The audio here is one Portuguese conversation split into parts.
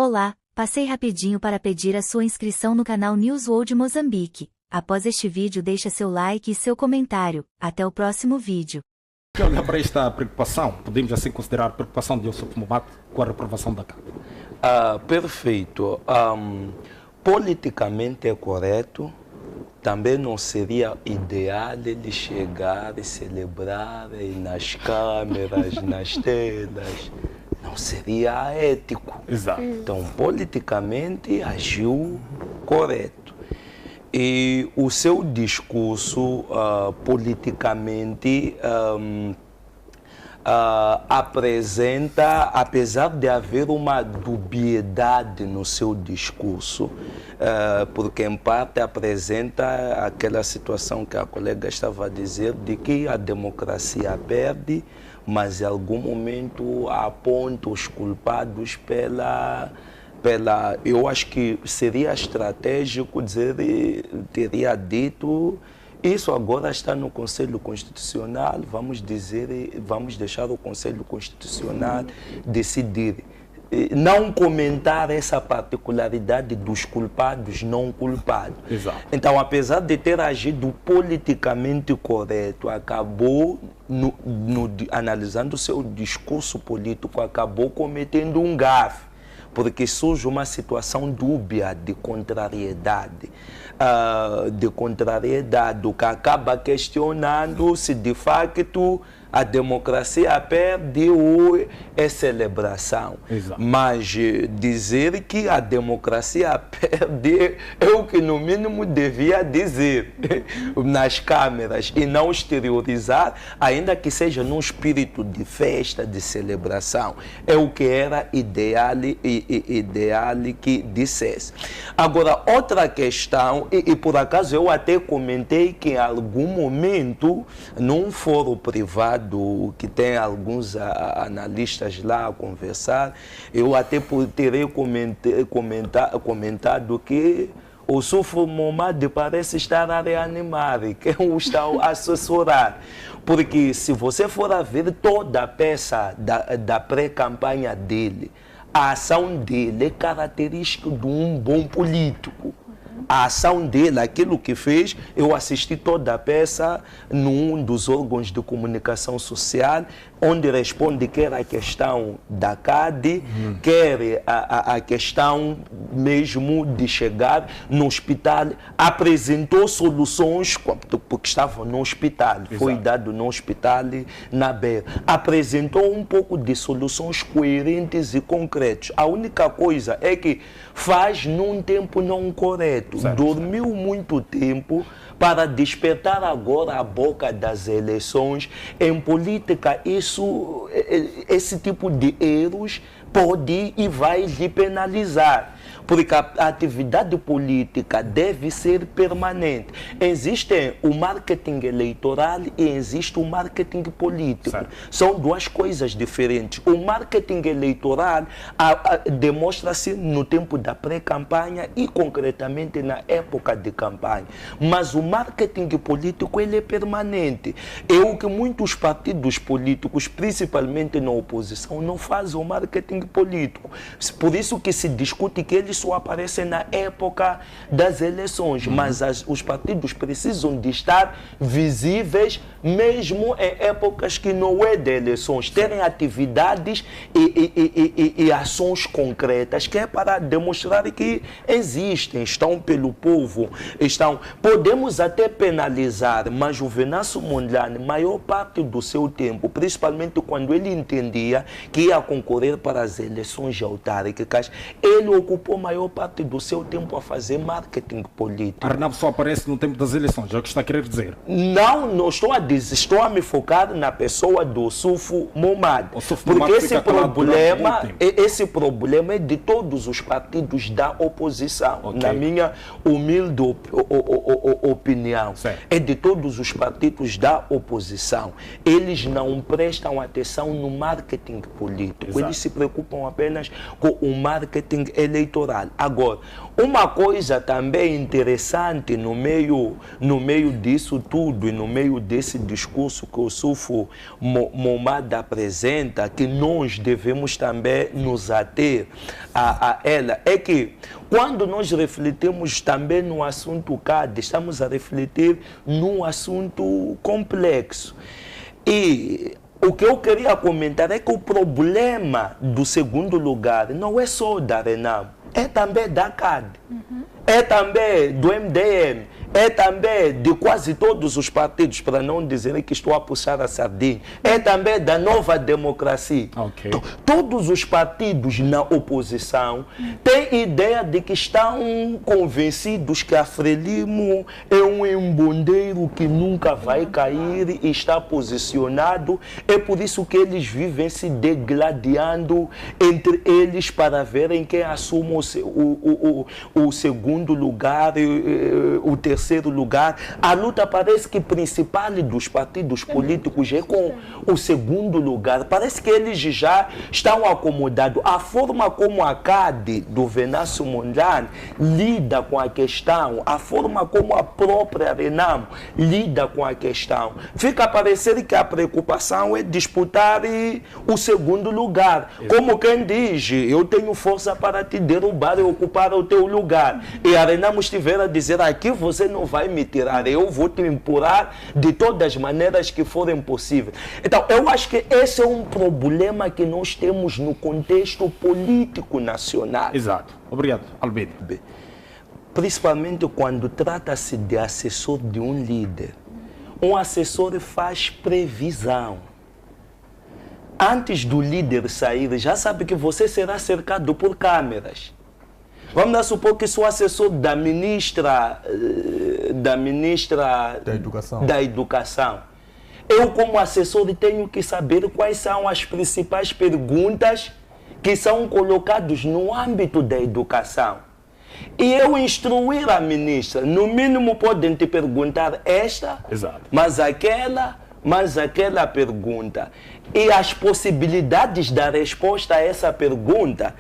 Olá, passei rapidinho para pedir a sua inscrição no canal News World Moçambique. Após este vídeo deixa seu like e seu comentário. Até o próximo vídeo. Olha para esta preocupação, podemos assim considerar a preocupação de Yusuf Momad com a reprovação da CAP? Perfeito. Politicamente é correto. Também não seria ideal ele chegar e celebrar nas câmeras, nas telas. Não seria ético. Exato. Então, politicamente, agiu correto. E o seu discurso, politicamente, apresenta, apesar de haver uma dubiedade no seu discurso, porque em parte apresenta aquela situação que a colega estava a dizer, de que a democracia perde, mas em algum momento aponta os culpados pela... Eu acho que seria estratégico dizer, teria dito, isso agora está no Conselho Constitucional, vamos deixar o Conselho Constitucional decidir. Não comentar essa particularidade dos culpados, não culpados. Exato. Então, apesar de ter agido politicamente correto, acabou, analisando o seu discurso político, acabou cometendo um gafe, porque surge uma situação dúbia de contrariedade, o que acaba questionando se de facto a democracia perde ou é celebração. Exato. Mas dizer que a democracia perde é o que no mínimo devia dizer nas câmeras e não exteriorizar, ainda que seja num espírito de festa, de celebração. É o que era ideal que dissesse. Agora, outra questão, e por acaso eu até comentei que em algum momento, num fórum privado, que tem alguns analistas lá a conversar, eu até terei comentado que o Yusuf Momad parece estar a reanimar, quem o está a assessorar. Porque se você for a ver toda a peça da pré-campanha dele, a ação dele é característica de um bom político. A ação dele, aquilo que fez, eu assisti toda a peça num dos órgãos de comunicação social, onde responde quer a questão da CAD, quer a questão mesmo de chegar no hospital, apresentou soluções, porque estava no hospital, foi dado no hospital na Beira, apresentou um pouco de soluções coerentes e concretas. A única coisa é que faz num tempo não correto, dormiu muito tempo para despertar agora a boca das eleições. Em política, esse tipo de erros pode e vai lhe penalizar, porque a atividade política deve ser permanente. Existe o marketing eleitoral e existe o marketing político. Certo. São duas coisas diferentes. O marketing eleitoral demonstra-se no tempo da pré-campanha e concretamente na época de campanha. Mas o marketing político ele é permanente. É o que muitos partidos políticos, principalmente na oposição, não fazem o marketing político. Por isso que se discute que eles só aparecem na época das eleições, mas os partidos precisam de estar visíveis mesmo em épocas que não é de eleições, terem atividades e ações concretas que é para demonstrar que existem, estão pelo povo, podemos até penalizar, mas o Venâncio Mondlane, maior parte do seu tempo, principalmente quando ele entendia que ia concorrer para as eleições autárquicas, ele ocupou maior parte do seu tempo a fazer marketing político. Arnaldo só aparece no tempo das eleições, é o que está a querer dizer? Não estou a dizer, estou a me focar na pessoa do Yusuf Momad, porque esse problema é de todos os partidos da oposição, na minha humilde opinião. Certo. É de todos os partidos da oposição. Eles não prestam atenção no marketing político. Exato. Eles se preocupam apenas com o marketing eleitoral. eleitoral. Agora, uma coisa também interessante no meio disso tudo e no meio desse discurso que o Sufo Momad apresenta, que nós devemos também nos ater a ela, é que quando nós refletimos também no assunto CAD, estamos a refletir num assunto complexo. E o que eu queria comentar é que o problema do segundo lugar não é só da Renamo, é também da CAD, é também do MDM, é também de quase todos os partidos, para não dizer que estou a puxar a sardinha, é também da Nova Democracia. Okay. Todos os partidos na oposição têm ideia de que estão convencidos que a Frelimo é um embondeiro que nunca vai cair e está posicionado. É por isso que eles vivem se degladiando entre eles para verem quem assume o segundo lugar, o terceiro lugar. A luta parece que principal dos partidos políticos é com o segundo lugar. Parece que eles já estão acomodados. A forma como a CAD do Venâncio Mondlane lida com a questão, a forma como a própria Renamo lida com a questão, fica a parecer que a preocupação é disputar o segundo lugar. Como quem diz, eu tenho força para te derrubar e ocupar o teu lugar. E a Renamo estiver a dizer, aqui você não vai me tirar, eu vou te empurrar de todas as maneiras que forem possíveis. Então, eu acho que esse é um problema que nós temos no contexto político nacional. Exato. Obrigado, Albedo. Principalmente quando trata-se de assessor de um líder. Um assessor faz previsão. Antes do líder sair, já sabe que você será cercado por câmeras. Vamos dar supor que sou assessor da ministra da Educação. Eu, como assessor, tenho que saber quais são as principais perguntas que são colocadas no âmbito da educação. E eu instruir a ministra, no mínimo podem te perguntar esta, exato, mas aquela pergunta. E as possibilidades da resposta a essa pergunta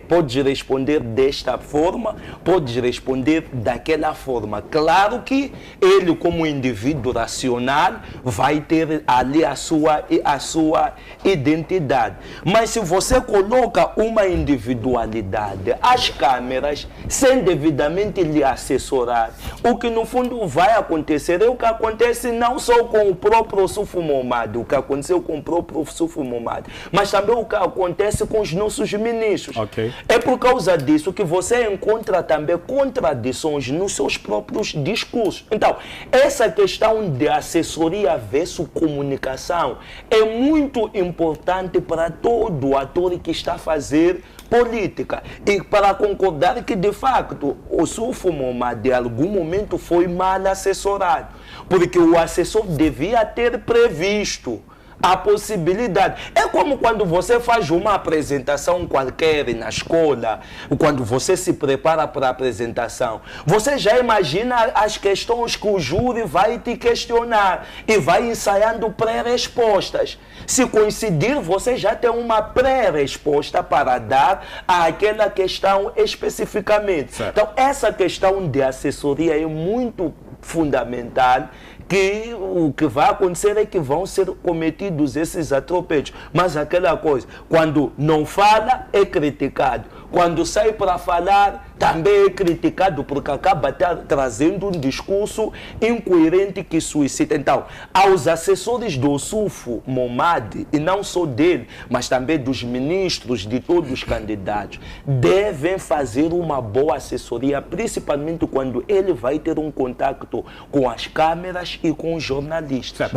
podes responder desta forma, podes responder daquela forma. Claro que ele, como indivíduo racional, vai ter ali a sua identidade. Mas se você coloca uma individualidade, as câmeras, sem devidamente lhe assessorar, o que no fundo vai acontecer é o que acontece não só com o próprio Sufo Momad, o que aconteceu com o próprio Sufo Momad, mas também o que acontece com os nossos ministros. Okay. É por causa disso que você encontra também contradições nos seus próprios discursos. Então, essa questão de assessoria versus comunicação é muito importante para todo ator que está a fazer política. E para concordar que, de facto, o Sufo Momad, de algum momento, foi mal assessorado. Porque o assessor devia ter previsto a possibilidade. É como quando você faz uma apresentação qualquer na escola, quando você se prepara para a apresentação, você já imagina as questões que o júri vai te questionar e vai ensaiando pré-respostas. Se coincidir, você já tem uma pré-resposta para dar àquela questão especificamente. Certo. Então, essa questão de assessoria é muito fundamental, que o que vai acontecer é que vão ser cometidos esses atropelos. Mas aquela coisa, quando não fala, é criticado. Quando sai para falar, também é criticado, porque acaba trazendo um discurso incoerente que suscita. Então, aos assessores do Sufo Momad, e não só dele, mas também dos ministros, de todos os candidatos, devem fazer uma boa assessoria, principalmente quando ele vai ter um contato com as câmeras e com os jornalistas.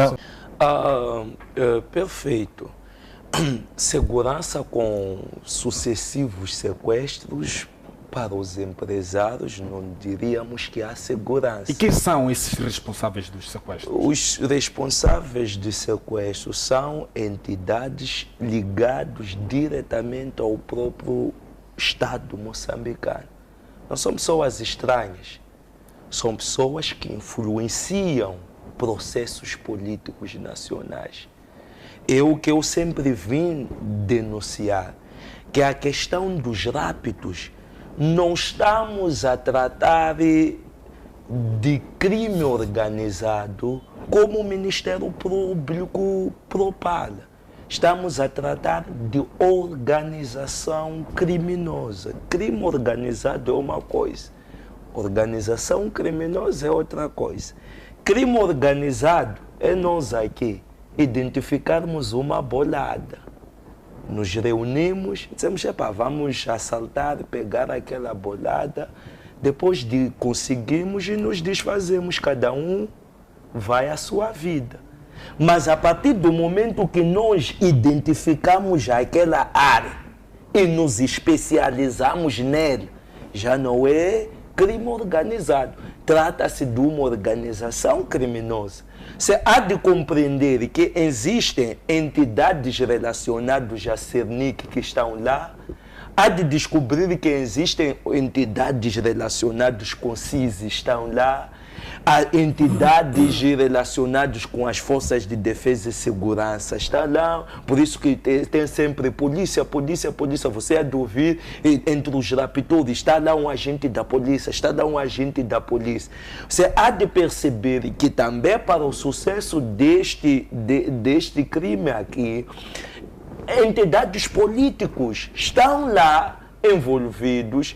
Perfeito. Segurança com sucessivos sequestros, para os empresários, não diríamos que há segurança. E quem são esses responsáveis dos sequestros? Os responsáveis de sequestro são entidades ligadas diretamente ao próprio Estado moçambicano. Não são pessoas estranhas, são pessoas que influenciam processos políticos nacionais. É o que eu sempre vim denunciar, que a questão dos raptos não estamos a tratar de crime organizado como o Ministério Público propala. Estamos a tratar de organização criminosa. Crime organizado é uma coisa, organização criminosa é outra coisa. Crime organizado é nós aqui identificarmos uma bolada. Nos reunimos, dizemos, vamos assaltar, pegar aquela bolada, depois de conseguirmos e nos desfazemos, cada um vai à sua vida. Mas a partir do momento que nós identificamos aquela área e nos especializamos nela, já não é crime organizado. Trata-se de uma organização criminosa. Você há de compreender que existem entidades relacionadas a Cernic que estão lá. Há de descobrir que existem entidades relacionadas com CIS que estão lá. Há entidades relacionadas com as forças de defesa e segurança estão lá. Por isso que tem sempre polícia. Você há de ouvir entre os raptores, está lá um agente da polícia, está lá um agente da polícia. Você há de perceber que também para o sucesso deste crime aqui, entidades políticos estão lá envolvidos,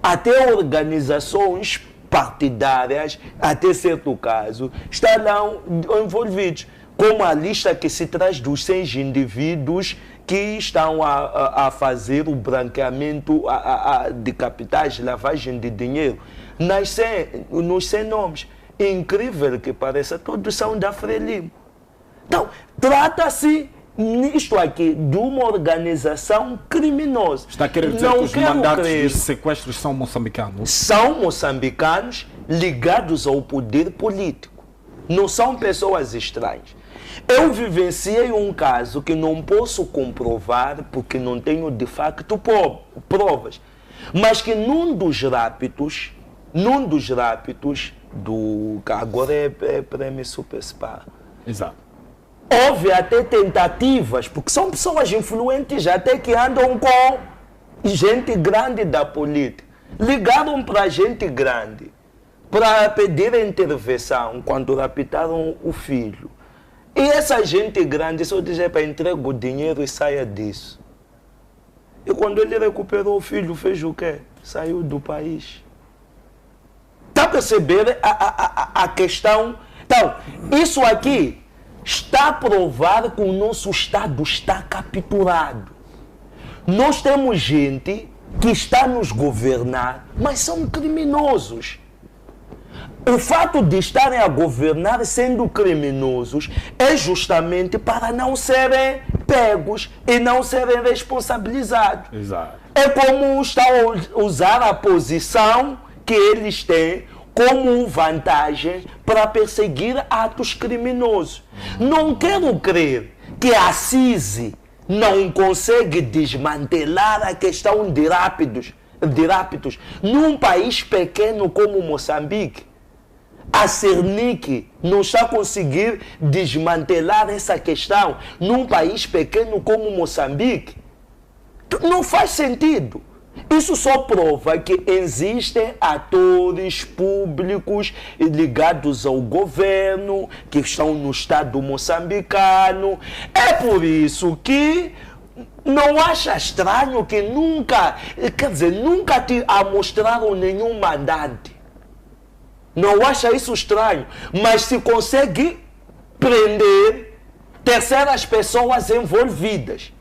até organizações partidárias, até certo caso, estão lá envolvidos, como a lista que se traz dos 6 indivíduos que estão a fazer o branqueamento de capitais, lavagem de dinheiro, nos 100 nomes. Incrível que pareça, todos são da Frelimo. Então, trata-se nisto aqui de uma organização criminosa. Está a querer dizer que os mandatos dos sequestros são moçambicanos? São moçambicanos ligados ao poder político. Não são pessoas estranhas. Eu vivenciei um caso que não posso comprovar porque não tenho de facto provas, mas que num dos raptos do que agora é Prêmio Super Spa. Exato. Houve até tentativas, porque são pessoas influentes até que andam com gente grande da política. Ligaram para gente grande para pedir intervenção quando raptaram o filho. E essa gente grande só dizia para entregar o dinheiro e saia disso. E quando ele recuperou o filho, fez o quê? Saiu do país. Está a perceber a questão? Então, isso aqui está a provar que o nosso Estado está capturado. Nós temos gente que está a nos governar, mas são criminosos. O fato de estarem a governar sendo criminosos é justamente para não serem pegos e não serem responsabilizados. Exato. É como estão a usar a posição que eles têm como vantagem para perseguir atos criminosos. Não quero crer que a CISI não consegue desmantelar a questão de raptos num país pequeno como Moçambique. A Cernic não está a conseguir desmantelar essa questão num país pequeno como Moçambique. Não faz sentido. Isso só prova que existem atores públicos ligados ao governo, que estão no Estado moçambicano. É por isso que não acha estranho que nunca te amostraram nenhum mandante. Não acha isso estranho, mas se consegue prender terceiras pessoas envolvidas.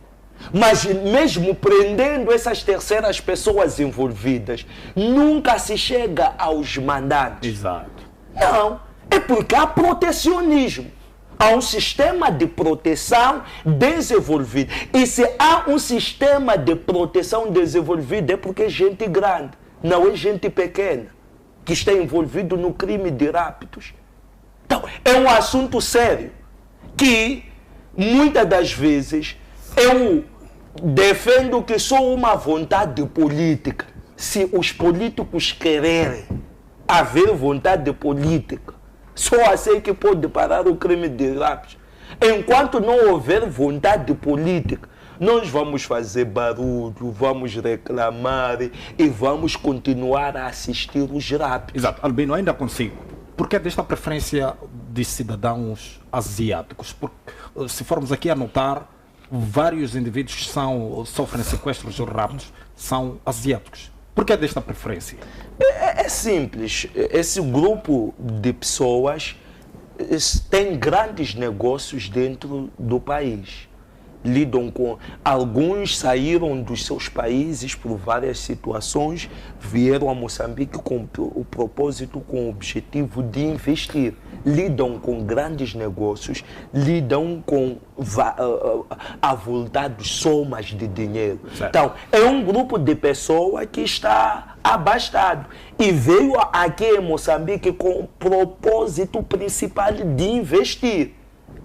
Mas mesmo prendendo essas terceiras pessoas envolvidas, nunca se chega aos mandantes. Exato. Não, é porque há protecionismo. Há um sistema de proteção desenvolvido. E se há um sistema de proteção desenvolvido, é porque é gente grande, não é gente pequena, que está envolvido no crime de raptos. Então, é um assunto sério, que muitas das vezes eu defendo que só uma vontade política, se os políticos quererem haver vontade política, só assim que pode parar o crime de raptos. Enquanto não houver vontade política, nós vamos fazer barulho, vamos reclamar e vamos continuar a assistir os rápidos. Exato. Albino, ainda consigo. Por que desta preferência de cidadãos asiáticos? Porque, se formos aqui a notar, vários indivíduos que sofrem sequestros ou raptos são asiáticos. Por que desta preferência? É simples. Esse grupo de pessoas tem grandes negócios dentro do país. Lidam com... Alguns saíram dos seus países por várias situações, vieram a Moçambique com o propósito, com o objetivo de investir. Lidam com grandes negócios, lidam com avultados somas de dinheiro. Certo. Então, é um grupo de pessoas que está abastado e veio aqui em Moçambique com o propósito principal de investir.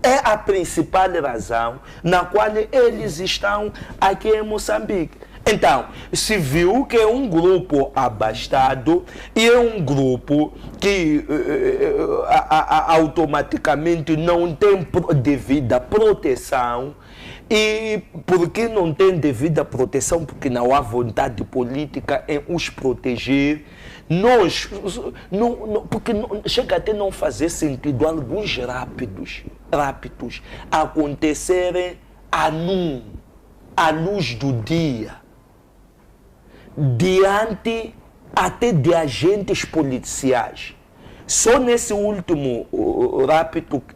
É a principal razão na qual eles estão aqui em Moçambique. Então, se viu que é um grupo abastado e é um grupo que automaticamente não tem devida proteção. E por que não tem devida proteção? Porque não há vontade política em os proteger. Nós, porque chega até não fazer sentido alguns rápidos acontecerem à luz do dia, diante até de agentes policiais. Só nesse último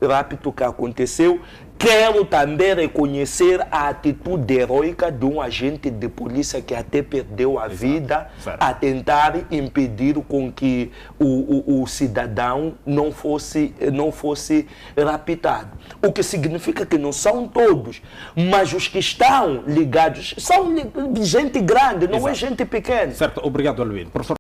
rápido que aconteceu, quero também reconhecer a atitude heroica de um agente de polícia que até perdeu a vida a tentar impedir com que o cidadão não fosse raptado. O que significa que não são todos, mas os que estão ligados são gente grande, não é gente pequena. Certo, obrigado, Albino. Professor